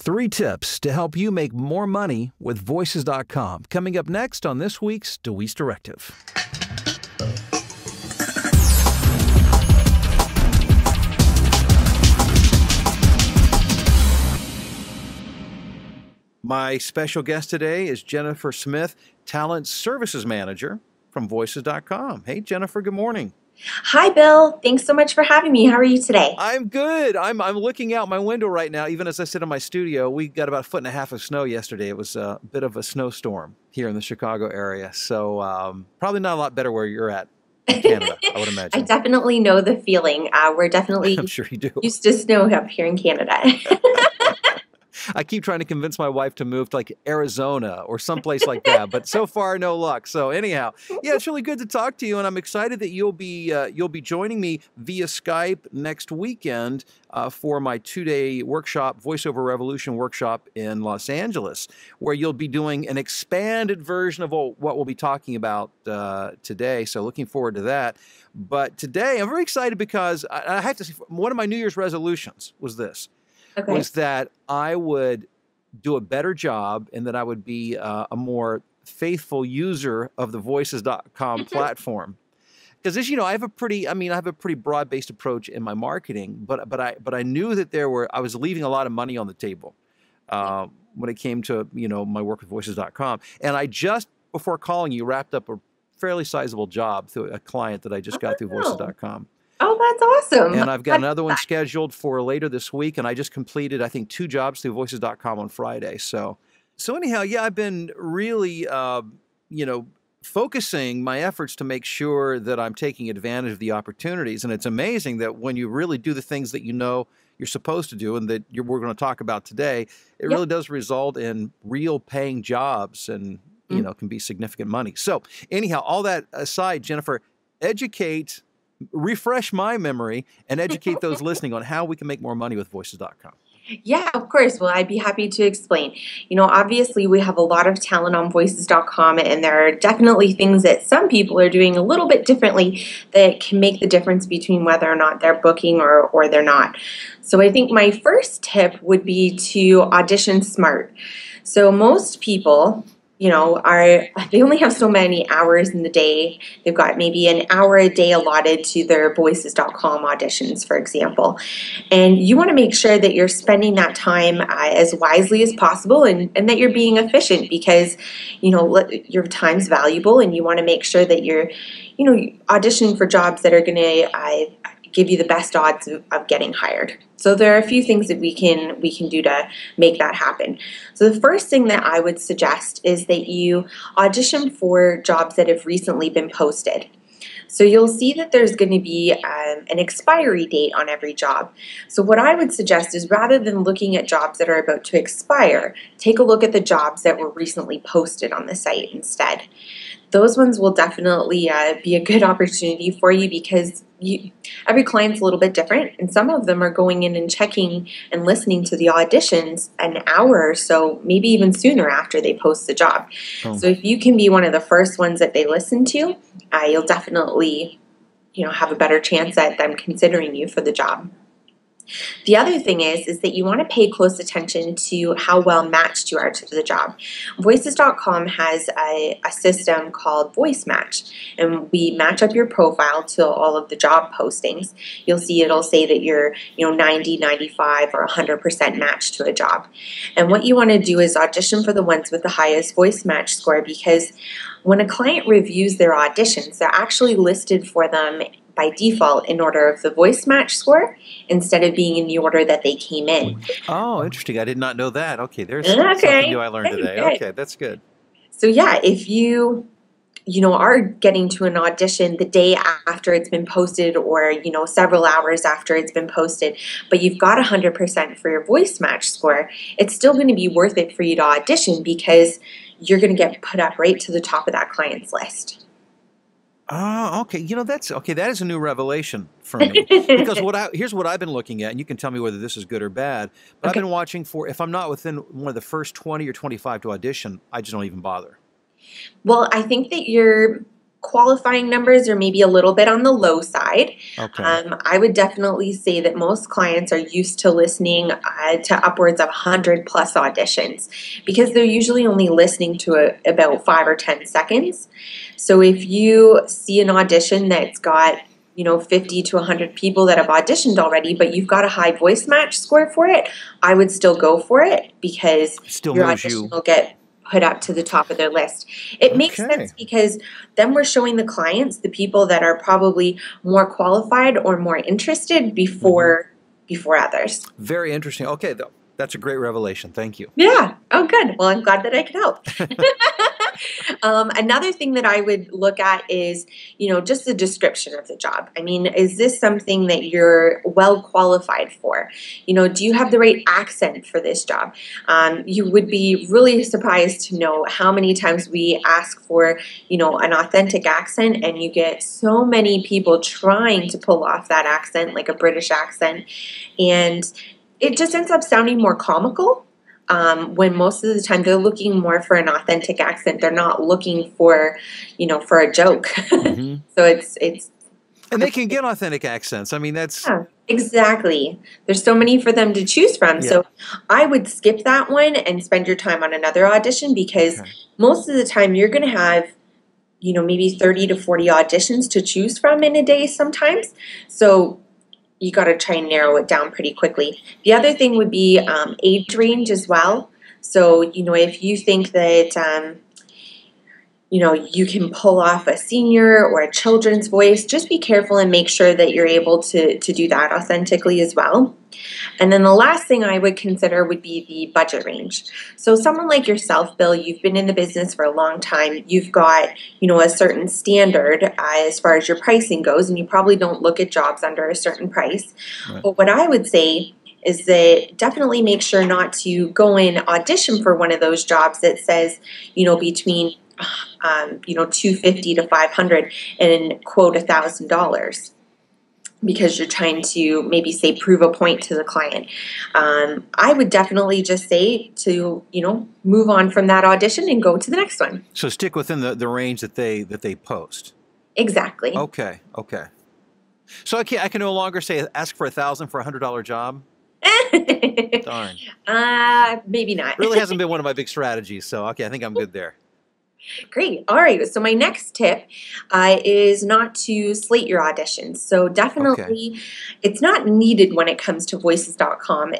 3 tips to help you make more money with Voices.com. Coming up next on this week's DeWeese Directive. My special guest today is Jennifer Smith, Talent Services Manager from Voices.com. Hey, Jennifer, good morning. Hi, Bill. Thanks so much for having me. How are you today? I'm good. I'm looking out my window right now, even as I sit in my studio. We got about 1.5 feet of snow yesterday. It was a bit of a snowstorm here in the Chicago area. So probably not a lot better where you're at in Canada, I would imagine. I definitely know the feeling. We're definitely I'm sure you do. used to snow up here in Canada. I keep trying to convince my wife to move to like Arizona or someplace like that, but so far no luck. So anyhow, yeah, it's really good to talk to you, and I'm excited that you'll be joining me via Skype next weekend for my 2-day workshop, Voiceover Revolution workshop in Los Angeles, where you'll be doing an expanded version of what we'll be talking about today. So looking forward to that. But today I'm very excited because I have to say, one of my New Year's resolutions was this. Okay. Was that I would do a better job and that I would be a more faithful user of the Voices.com platform. Because as you know, I have a pretty broad-based approach in my marketing, but I knew that I was leaving a lot of money on the table when it came to, my work with Voices.com. And I just, before calling you, wrapped up a fairly sizable job through a client that I just got through Voices.com. Oh, that's awesome. And I've got another one scheduled for later this week, and I just completed, I think, 2 jobs through Voices.com on Friday. So anyhow, yeah, I've been really, focusing my efforts to make sure that I'm taking advantage of the opportunities. And it's amazing that when you really do the things that you're supposed to do and that we're going to talk about today, it really does result in real paying jobs and, can be significant money. So anyhow, all that aside, Jennifer, refresh my memory and educate those listening on how we can make more money with Voices.com. Yeah, of course. Well, I'd be happy to explain. Obviously we have a lot of talent on Voices.com, and there are definitely things that some people are doing a little bit differently that can make the difference between whether or not they're booking or they're not. So I think my first tip would be to audition smart. So most people they only have so many hours in the day. They've got maybe an hour a day allotted to their Voices.com auditions, for example. And you want to make sure that you're spending that time as wisely as possible and that you're being efficient because, your time's valuable and you want to make sure that you're, auditioning for jobs that are going to give you the best odds of getting hired. So there are a few things that we can do to make that happen. So the first thing that I would suggest is that you audition for jobs that have recently been posted. So you'll see that there's going to be an expiry date on every job. So what I would suggest is rather than looking at jobs that are about to expire, take a look at the jobs that were recently posted on the site instead. Those ones will definitely be a good opportunity for you because every client's a little bit different, and some of them are going in and checking and listening to the auditions an hour or so, maybe even sooner after they post the job. Oh. So if you can be one of the first ones that they listen to, you'll definitely have a better chance at them considering you for the job. The other thing is that you want to pay close attention to how well matched you are to the job. Voices.com has a system called Voice Match, and we match up your profile to all of the job postings. You'll see it'll say that you're 90, 95, or 100% matched to a job. And what you want to do is audition for the ones with the highest voice match score because when a client reviews their auditions, they're actually listed for them by default in order of the voice match score instead of being in the order that they came in. Oh, interesting. I did not know that. Okay, there's something new I learned today. Okay, that's good. So yeah, if you are getting to an audition the day after it's been posted or, several hours after it's been posted, but you've got 100% for your voice match score, it's still going to be worth it for you to audition because you're going to get put up right to the top of that client's list. Oh, okay. That's okay. That is a new revelation for me because here's what I've been looking at, and you can tell me whether this is good or bad. But okay. I've been watching for if I'm not within one of the first 20 or 25 to audition, I just don't even bother. Well, I think that your qualifying numbers are maybe a little bit on the low side. Okay. I would definitely say that most clients are used to listening to upwards of 100 plus auditions because they're usually only listening to about 5 or 10 seconds. So if you see an audition that's got 50 to 100 people that have auditioned already, but you've got a high voice match score for it, I would still go for it because It still your moves audition you. will get put up to the top of their list. It makes Okay. sense because then we're showing the clients the people that are probably more qualified or more interested before others. Very interesting. Okay, though. That's a great revelation. Thank you. Yeah. Oh, good. Well, I'm glad that I could help. Another thing that I would look at is, just the description of the job. I mean, is this something that you're well qualified for? Do you have the right accent for this job? You would be really surprised to know how many times we ask for, an authentic accent, and you get so many people trying to pull off that accent, like a British accent, and it just ends up sounding more comical. When most of the time they're looking more for an authentic accent, they're not looking for a joke. Hmm. So it's And they can get authentic accents. I mean, that's yeah, exactly. There's so many for them to choose from. yeah. So I would skip that one and spend your time on another audition because Okay. most of the time you're going to have maybe 30 to 40 auditions to choose from in a day sometimes. So you got to try and narrow it down pretty quickly. The other thing would be age range as well. So, if you think that, you can pull off a senior or a children's voice, just be careful and make sure that you're able to do that authentically as well. And then the last thing I would consider would be the budget range. So someone like yourself, Bill, you've been in the business for a long time. You've got, a certain standard as far as your pricing goes, and you probably don't look at jobs under a certain price. Right. But what I would say is that definitely make sure not to go and audition for one of those jobs that says, between 250 to 500 and quote $1,000 because you're trying to maybe say prove a point to the client. I would definitely just say to move on from that audition and go to the next one. So stick within the range that they post. Exactly. Okay. Okay. So I can no longer say ask for $1,000 for $100 job. Darn. Maybe not. Really hasn't been one of my big strategies. So okay, I think I'm good there. Great. All right. So my next tip is not to slate your auditions. So definitely, it's not needed when it comes to voices.com.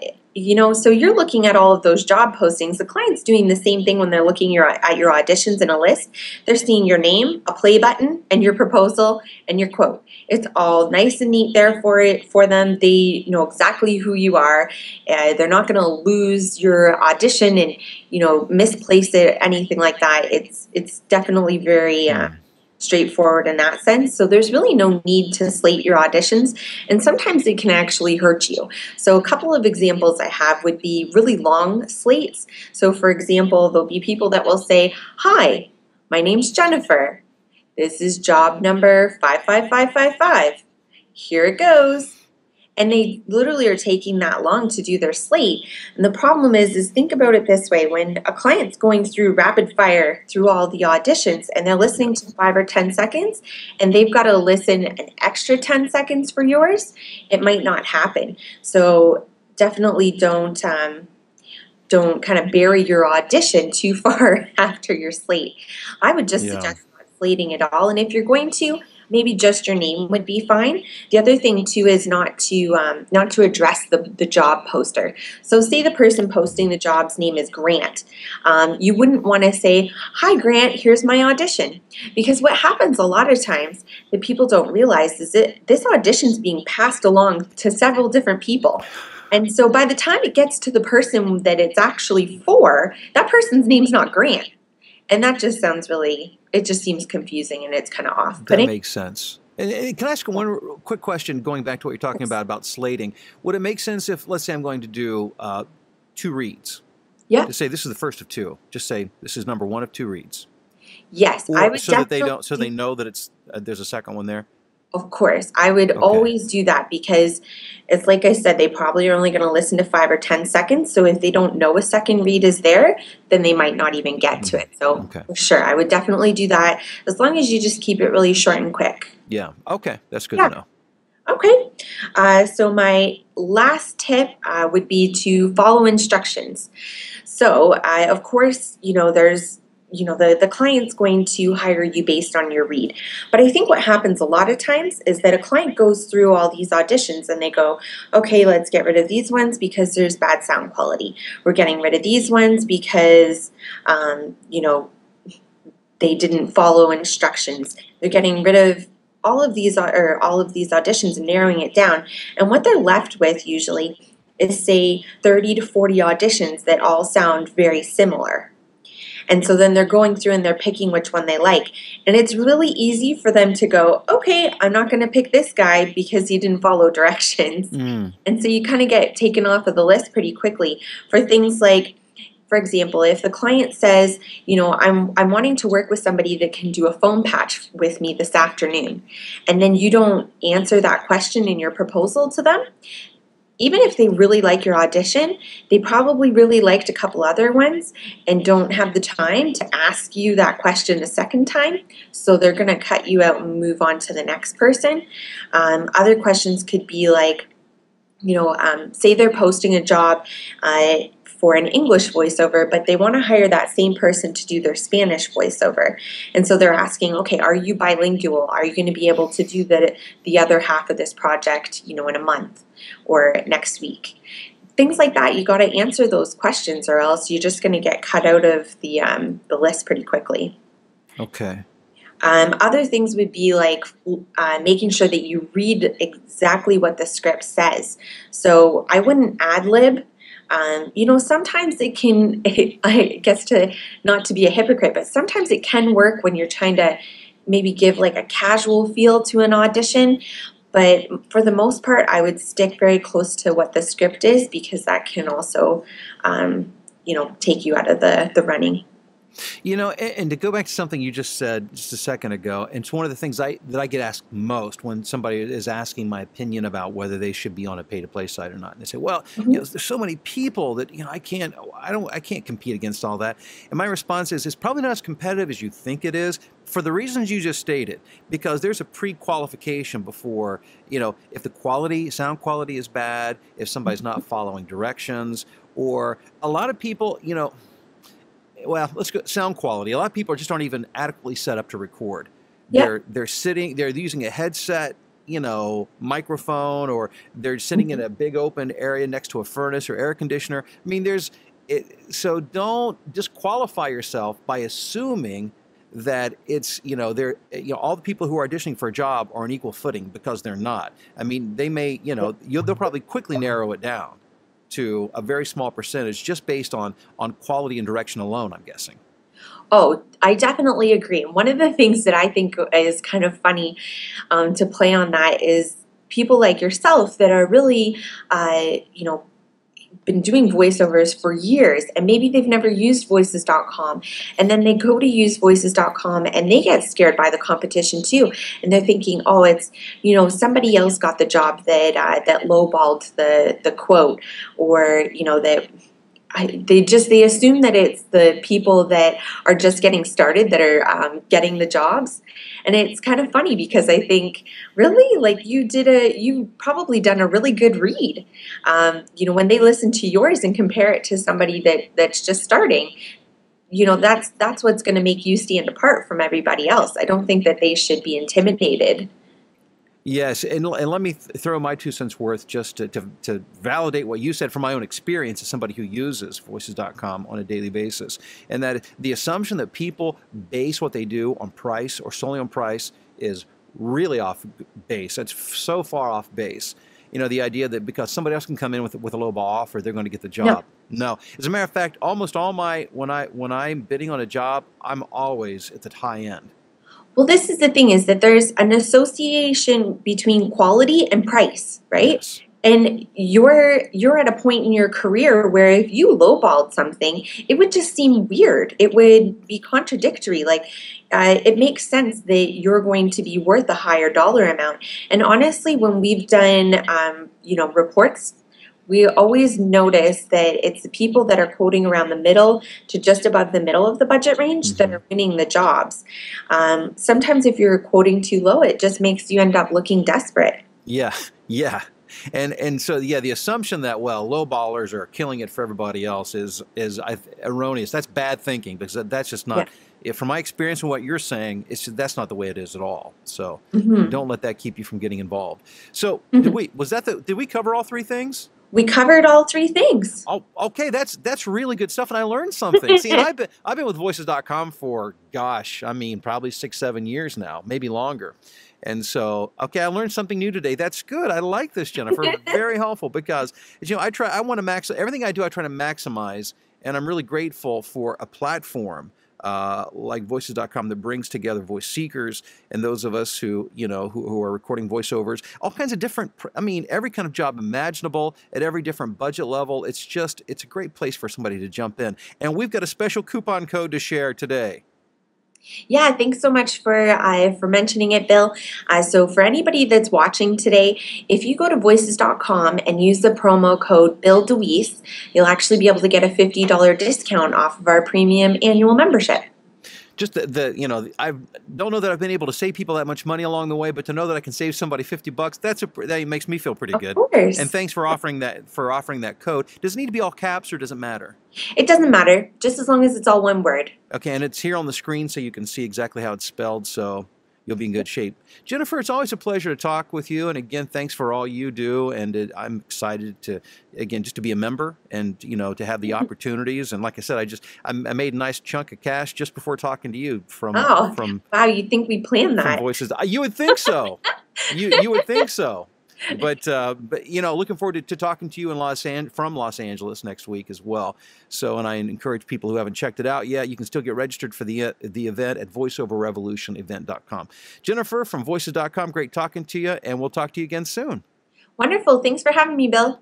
So you're looking at all of those job postings. The client's doing the same thing when they're looking at your auditions in a list. They're seeing your name, a play button, and your proposal and your quote. It's all nice and neat there for them. They know exactly who you are. They're not going to lose your audition and misplace it, anything like that. It's definitely very straightforward in that sense. So there's really no need to slate your auditions, and sometimes it can actually hurt you. So a couple of examples I have would be really long slates. So for example, there'll be people that will say, "Hi, my name's Jennifer. This is job number 55555. Here it goes." And they literally are taking that long to do their slate. And the problem is think about it this way. When a client's going through rapid fire through all the auditions and they're listening to 5 or 10 seconds and they've got to listen an extra 10 seconds for yours, it might not happen. So definitely don't kind of bury your audition too far after your slate. I would just suggest not slating at all. And if you're going to, maybe just your name would be fine. The other thing too is not to address the job poster. So say the person posting the job's name is Grant. You wouldn't want to say, "Hi Grant, here's my audition." Because what happens a lot of times that people don't realize is that this audition's being passed along to several different people. And so by the time it gets to the person that it's actually for, that person's name's not Grant. And that just sounds it just seems confusing and it's kind of off-putting. That makes sense. And can I ask one quick question going back to what you're talking about slating? Would it make sense if, let's say I'm going to do 2 reads? Yeah. To say this is the first of 2. Just say this is number 1 of 2 reads. Yes, I would so that they know that it's there's a second one there. Of course, I would always do that because it's like I said, they probably are only going to listen to 5 or 10 seconds. So if they don't know a second read is there, then they might not even get to it. So for sure, I would definitely do that as long as you just keep it really short and quick. Yeah. Okay. That's good to know. Okay. So my last tip would be to follow instructions. So, of course, there's, the client's going to hire you based on your read. But I think what happens a lot of times is that a client goes through all these auditions and they go, okay, let's get rid of these ones because there's bad sound quality. We're getting rid of these ones because, they didn't follow instructions. They're getting rid of all of these auditions and narrowing it down. And what they're left with usually is say 30 to 40 auditions that all sound very similar. And so then they're going through and they're picking which one they like. And it's really easy for them to go, okay, I'm not going to pick this guy because he didn't follow directions. Mm. And so you kind of get taken off of the list pretty quickly for things like, for example, if the client says, I'm wanting to work with somebody that can do a foam patch with me this afternoon, and then you don't answer that question in your proposal to them, even if they really like your audition, they probably really liked a couple other ones and don't have the time to ask you that question a second time. So they're going to cut you out and move on to the next person. Other questions could be like, say they're posting a job for an English voiceover, but they want to hire that same person to do their Spanish voiceover. And so they're asking, okay, are you bilingual? Are you going to be able to do the other half of this project, in a month or next week? Things like that, you got to answer those questions, or else you're just going to get cut out of the list pretty quickly. Okay. Other things would be like making sure that you read exactly what the script says. So I wouldn't ad lib. Sometimes it can, I guess to not to be a hypocrite, but sometimes it can work when you're trying to maybe give like a casual feel to an audition. But for the most part, I would stick very close to what the script is, because that can also, take you out of the running. And to go back to something you just said just a second ago, and it's one of the things that I get asked most when somebody is asking my opinion about whether they should be on a pay-to-play site or not. And they say, "Well, Mhm. there's so many people that I can't compete against all that." And my response is, it's probably not as competitive as you think it is, for the reasons you just stated, because there's a pre-qualification before, if the sound quality is bad, if somebody's not following directions, or a lot of people, well, let's go sound quality. A lot of people just aren't even adequately set up to record. Yep. They're using a headset, microphone, or they're sitting in a big open area next to a furnace or air conditioner. I mean, so don't disqualify yourself by assuming that it's, all the people who are auditioning for a job are on equal footing, because they're not. I mean, they may, they'll probably quickly narrow it down to a very small percentage just based on quality and direction alone, I'm guessing. Oh, I definitely agree. And one of the things that I think is kind of funny to play on that is people like yourself that are really, been doing voiceovers for years, and maybe they've never used voices.com, and then they go to use voices.com and they get scared by the competition too, and they're thinking, oh, it's somebody else got the job that lowballed the quote, or that they assume that it's the people that are just getting started that are getting the jobs. And it's kind of funny, because I think, really, like, you've probably done a really good read. When they listen to yours and compare it to somebody that's just starting, that's what's going to make you stand apart from everybody else. I don't think that they should be intimidated. Yes, and let me throw my 2 cents worth just to validate what you said from my own experience as somebody who uses voices.com on a daily basis. And that the assumption that people base what they do on price or solely on price is really off base. That's so far off base. The idea that because somebody else can come in with a low ball offer, they're going to get the job. No. As a matter of fact, almost all when I'm bidding on a job, I'm always at the high end. Well, this is the thing, is that there's an association between quality and price, right? Yes. And you're at a point in your career where if you lowballed something, it would just seem weird. It would be contradictory. Like, it makes sense that you're going to be worth a higher dollar amount. And honestly, when we've done, reports, we always notice that it's the people that are quoting around the middle to just above the middle of the budget range that are winning the jobs. Sometimes if you're quoting too low, it just makes you end up looking desperate. Yeah, yeah. And so yeah, the assumption that well, low ballers are killing it for everybody else is erroneous. That's bad thinking because that's just Yeah. not. If from my experience and what you're saying, that's not the way it is at all. So Hmm. don't let that keep you from getting involved. So Hmm. did we cover all three things? We covered all three things. Oh, okay, that's really good stuff, and I learned something. See, and I've been with Voices.com for gosh, I mean, probably 6, 7 years now, maybe longer. And so, okay, I learned something new today. That's good. I like this, Jennifer. Very helpful because I want to max everything I do. I try to maximize, and I'm really grateful for a platform like Voices.com that brings together voice seekers and those of us who are recording voiceovers, all kinds of different. I mean, every kind of job imaginable at every different budget level. It's a great place for somebody to jump in. And we've got a special coupon code to share today. Yeah, thanks so much for mentioning it, Bill. So for anybody that's watching today, if you go to voices.com and use the promo code Bill DeWeese, you'll actually be able to get a $50 discount off of our premium annual membership. Just I don't know that I've been able to save people that much money along the way, but to know that I can save somebody $50, that makes me feel pretty Of good. And course. thanks for offering that code. Does it need to be all caps or does it matter? It doesn't matter, just as long as it's all one word. Okay, and it's here on the screen so you can see exactly how it's spelled, so you'll be in good shape. Jennifer, it's always a pleasure to talk with you, and again, thanks for all you do, and I'm excited to, again, just to be a member and, to have the opportunities, and like I said, I made a nice chunk of cash just before talking to you Oh, wow, you'd think we planned from that. Voices. You would think so. You would think so. But looking forward to talking to you from Los Angeles next week as well. So, and I encourage people who haven't checked it out yet, you can still get registered for the event at voiceoverrevolutionevent.com. Jennifer from Voices.com, great talking to you, and we'll talk to you again soon. Wonderful. Thanks for having me, Bill.